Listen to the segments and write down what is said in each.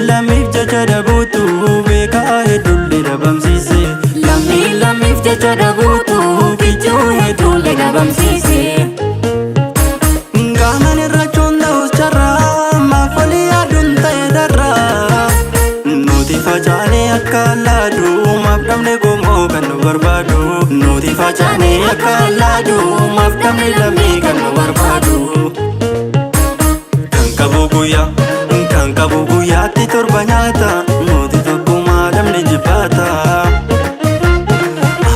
Lammiif jecha dhabuutu beekaa hedduullee dhabamsiise. Lammiif jecha dhabuutu kichuu hedduullee dhabamsiise. Gaaman irra choonda'us carraa maaf walii yaaduun ta'e darraa. Nuti facaanee akka laaduu maaf dhabne gomoo kan nu barbaadu. Nuti facaanee akka laaduu maaf dhabne lammii kan nu barbaadu. Kan qabu guyyaatti torba nyaata nuti tokkummaa dhabne jibbaata.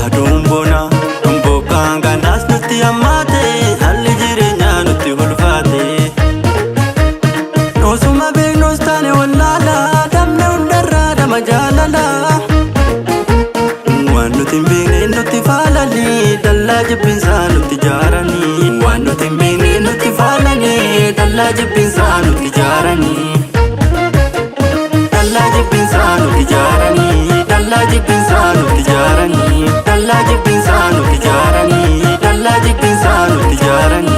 Aduun bona bokkaan kanaas nutti hammaate haalli jireenyaa nutti ulfaate. Osuma beeknus taane wallaala dhabne hundarraa dhama jaalala. Waan nuti hin beekne nutti faalani dallaa jibbinsaa nutti jaarani. Waan nuti hin beekne nutti faalani dallaa jibbinsaa nutti jaarani. Dallaa jibbinsaa nutti jaarani. Dallaa jibbinsaa nutti jaarani. Dallaa jibbinsaa nutti jaarani. Dallaa jibbinsaa nutti jaarani.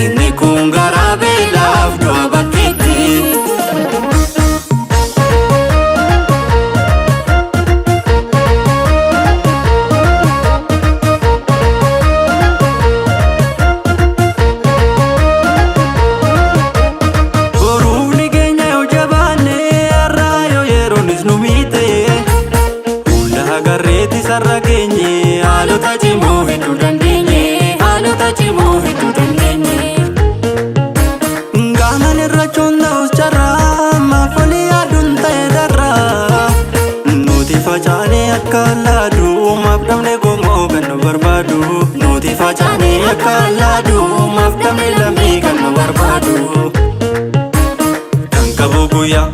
Inni kun garaa beelaaf du'a bakkeetti. Boruuni keenya yoo jabaanne har'aa yoo yeroonis nu miite. Hunda agarreetti sarara keenye haalota cimoo hedduu dandeenye. Haalota cimoo hedduu dandeenye. Gaaman irra choonda'us carraa maaf walii yaaduun ta'e darraa. Nuti facaanee akka laaduu maaf dhabne gomoo kan nu barbaadu. Nuti facaanee akka laaduu maaf dhabne lammii kan nu barbaadu. Kan qabu guyyaa